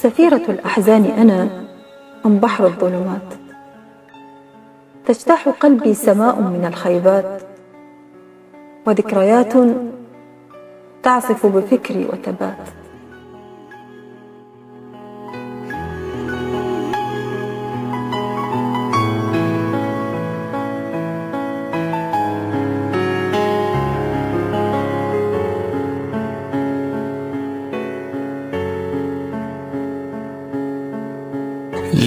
سفيرة الأحزان أنا أم بحر الظلمات، تجتاح قلبي سماء من الخيبات، وذكريات تعصف بفكري وتبات.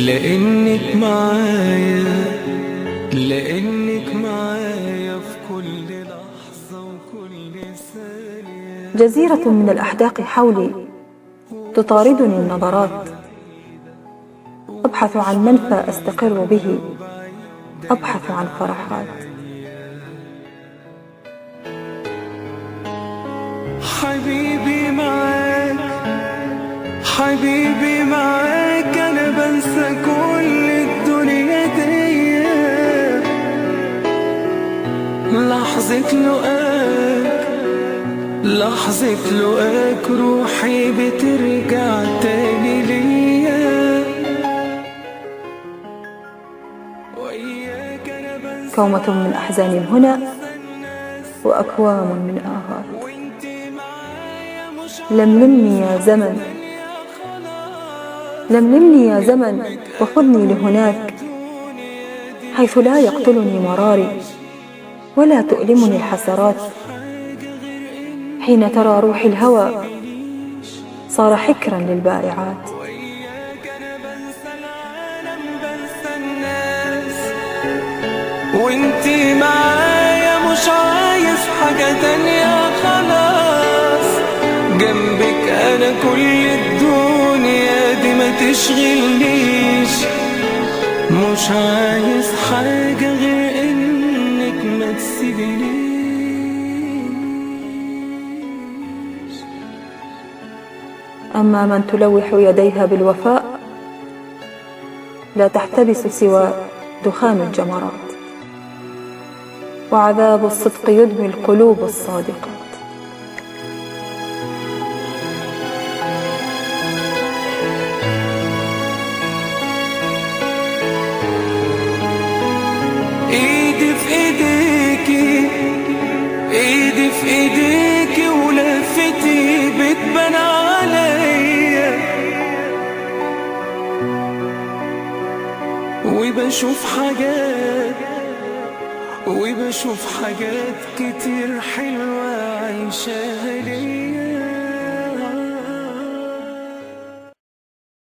لأنك معايا، لأنك معايا في كل لحظة وكل ثانية. جزيرة من الأحداق حولي تطاردني النظرات، أبحث عن منفى أستقر به، أبحث عن فرحات. حبيبي معاك، حبيبي معاك، أنا بنسى كل الدنيا دي. لحظة لقاك، لحظة لقاك، روحي بترجع تاني ليا. وإياك أنا بنسى كومة من أحزان هنا وأكوام من آهات. لملمني يا زمن، لملمني يا زمن، وخذني لهناك حيث لا يقتلني مراري ولا تؤلمني الحسرات. حين ترى روحي الهوى صار حكرا للبائعات. وانتي معايا مش عايز حاجة تانية خلاص. جنبك انا كل الدنيا دي ما تشغلنيش. مش عايز حاجة غير انك ما تسيبنيش. أما من تلوح يديها بالوفاء لا تحتبس سوى دخان الجمرات، وعذاب الصدق يدمي القلوب الصادقات. ايدي في ايديكي، ايدي في ايديكي، ولفتي بتبان عليا. وبشوف حاجات، وبشوف حاجات كتير حلوة عايشاها ليا.